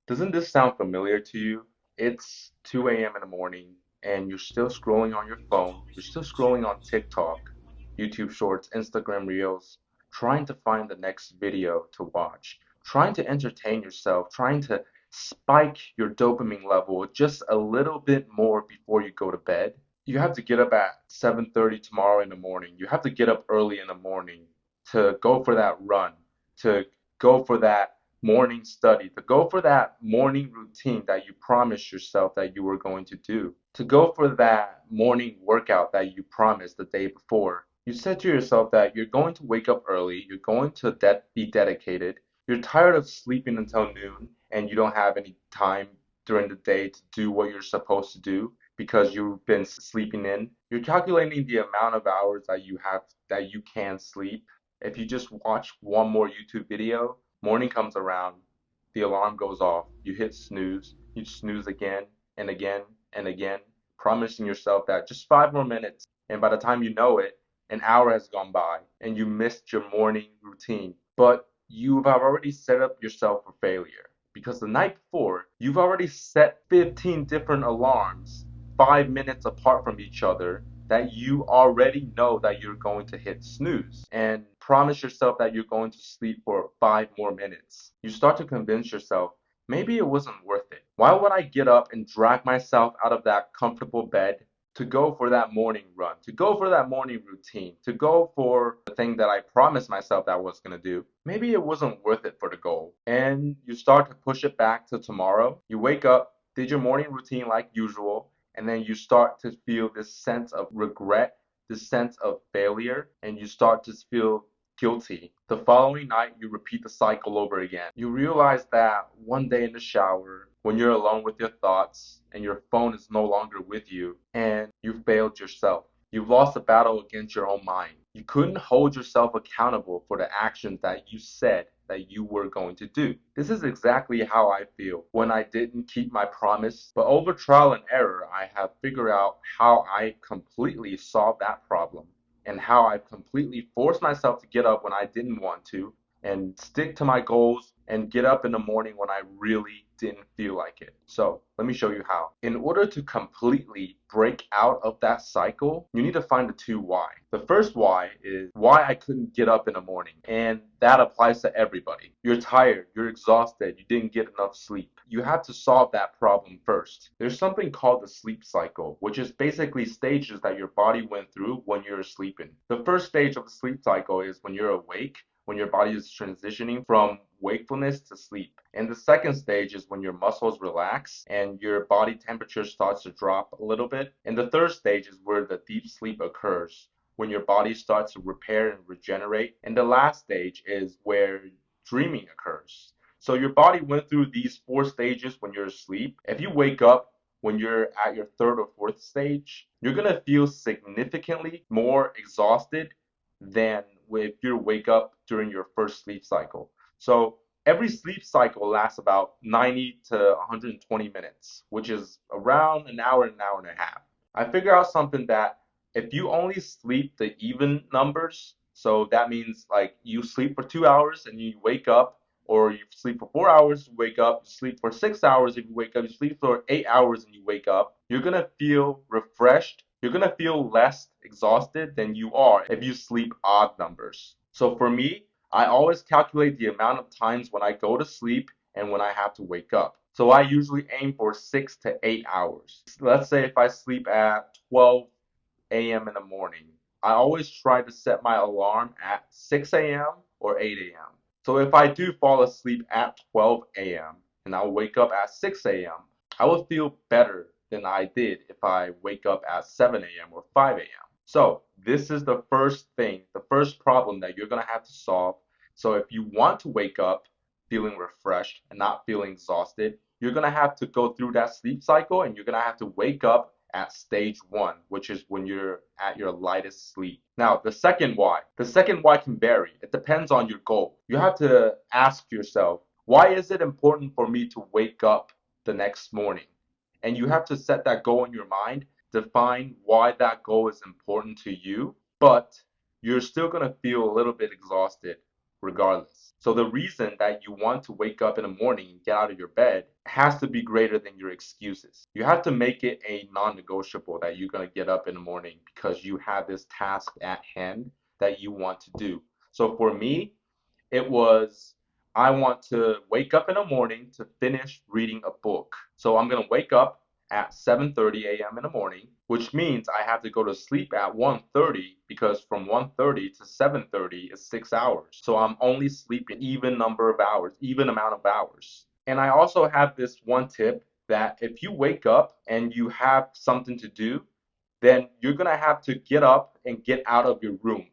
Doesn't this sound familiar to you? It's 2 a.m. in the morning and you're still scrolling on your phone, you're still scrolling on TikTok, YouTube Shorts, Instagram Reels, trying to find the next video to watch, trying to entertain yourself, trying to spike your dopamine level just a little bit more before you go to bed. You have to get up at 7:30 tomorrow in the morning. You have to get up early in the morning to go for that run, to go for that morning study, to go for that morning routine that you promised yourself that you were going to do, to go for that morning workout that you promised the day before. You said to yourself that you're going to wake up early, you're going to be dedicated, you're tired of sleeping until noon, and you don't have any time during the day to do what you're supposed to do because you've been sleeping in. You're calculating the amount of hours that you have that you can sleep. If you just watch one more YouTube video, morning comes around, the alarm goes off, you hit snooze, you snooze again and again and again, promising yourself that just 5 more minutes, and by the time you know it, an hour has gone by and you missed your morning routine. But you have already set up yourself for failure because the night before, you've already set 15 different alarms 5 minutes apart from each other that you already know that you're going to hit snooze and promise yourself that you're going to sleep for 5 more minutes. You start to convince yourself maybe it wasn't worth it. Why would I get up and drag myself out of that comfortable bed to go for that morning run, to go for that morning routine, to go for the thing that I promised myself that I was going to do? Maybe it wasn't worth it for the goal. And you start to push it back to tomorrow. You wake up, did your morning routine like usual, and then you start to feel this sense of regret, this sense of failure, and you start to feel guilty. The following night, you repeat the cycle over again. You realize that one day in the shower, when you're alone with your thoughts and your phone is no longer with you, and you failed yourself. You've lost a battle against your own mind. You couldn't hold yourself accountable for the actions that you said that you were going to do. This is exactly how I feel when I didn't keep my promise, but over trial and error, I have figured out how I completely solved that problem and how I completely forced myself to get up when I didn't want to and stick to my goals and get up in the morning when I really didn't feel like it. So let me show you how. In order to completely break out of that cycle, you need to find the two why. The first why is why I couldn't get up in the morning. And that applies to everybody. You're tired, you're exhausted, you didn't get enough sleep. You have to solve that problem first. There's something called the sleep cycle, which is basically stages that your body went through when you're sleeping. The first stage of the sleep cycle is when you're awake, when your body is transitioning from wakefulness to sleep. And the second stage is when your muscles relax and your body temperature starts to drop a little bit. And the third stage is where the deep sleep occurs, when your body starts to repair and regenerate. And the last stage is where dreaming occurs. So your body went through these four stages when you're asleep. If you wake up when you're at your third or fourth stage, you're going to feel significantly more exhausted than if you wake up during your first sleep cycle. So every sleep cycle lasts about 90 to 120 minutes, which is around an hour and a half. I figure out something that if you only sleep the even numbers, so that means like you sleep for 2 hours and you wake up, or you sleep for 4 hours, you wake up, you sleep for 6 hours, if you wake up, you sleep for 8 hours and you wake up, you're gonna feel refreshed. You're gonna feel less exhausted than you are if you sleep odd numbers. So for me, I always calculate the amount of times when I go to sleep and when I have to wake up. So I usually aim for 6 to 8 hours. Let's say if I sleep at 12 a.m. in the morning, I always try to set my alarm at 6 a.m. or 8 a.m. So if I do fall asleep at 12 a.m. and I'll wake up at 6 a.m., I will feel better than I did if I wake up at 7 a.m. or 5 a.m. So this is the first thing, the first problem that you're going to have to solve. So if you want to wake up feeling refreshed and not feeling exhausted, you're going to have to go through that sleep cycle and you're going to have to wake up at stage one, which is when you're at your lightest sleep. Now, the second why can vary. It depends on your goal. You have to ask yourself, why is it important for me to wake up the next morning? And you have to set that goal in your mind, define why that goal is important to you, but you're still going to feel a little bit exhausted regardless. So the reason that you want to wake up in the morning and get out of your bed has to be greater than your excuses. You have to make it a non-negotiable that you're going to get up in the morning because you have this task at hand that you want to do. So for me, it was I want to wake up in the morning to finish reading a book. So I'm going to wake up at 7:30 a.m. in the morning, which means I have to go to sleep at 1:30 because from 1:30 to 7:30 is 6 hours. So I'm only sleeping even number of hours, even amount of hours. And I also have this one tip that if you wake up and you have something to do, then you're going to have to get up and get out of your room.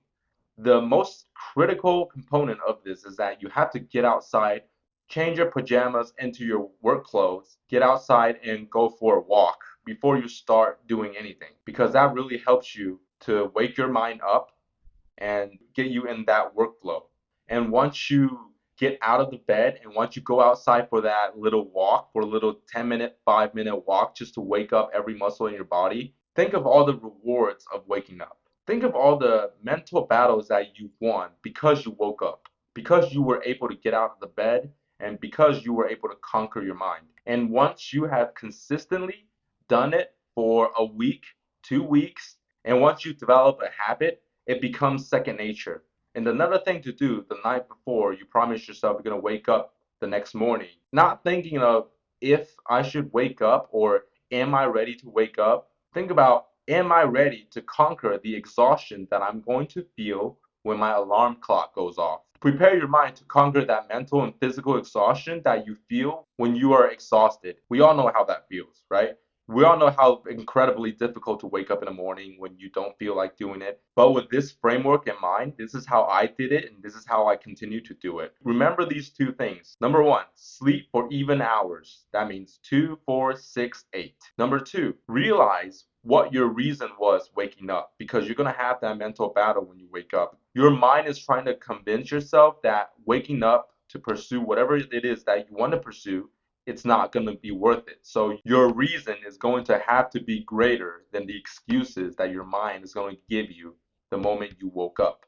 The most critical component of this is that you have to get outside, change your pajamas into your work clothes, get outside and go for a walk before you start doing anything because that really helps you to wake your mind up and get you in that workflow. And once you get out of the bed and once you go outside for that little walk, for a little 10-minute, 5-minute walk just to wake up every muscle in your body, think of all the rewards of waking up. Think of all the mental battles that you've won because you woke up, because you were able to get out of the bed, and because you were able to conquer your mind. And once you have consistently done it for a week, 2 weeks, and once you develop a habit, it becomes second nature. And another thing to do the night before, you promise yourself you're going to wake up the next morning, not thinking of if I should wake up or am I ready to wake up? Think about, am I ready to conquer the exhaustion that I'm going to feel when my alarm clock goes off? Prepare your mind to conquer that mental and physical exhaustion that you feel when you are exhausted. We all know how that feels, right? We all know how incredibly difficult to wake up in the morning when you don't feel like doing it. But with this framework in mind, this is how I did it and this is how I continue to do it. Remember these two things. Number one, sleep for even hours. That means 2, 4, 6, 8. Number two, realize what your reason was waking up because you're going to have that mental battle when you wake up. Your mind is trying to convince yourself that waking up to pursue whatever it is that you want to pursue, it's not going to be worth it. So your reason is going to have to be greater than the excuses that your mind is going to give you the moment you woke up.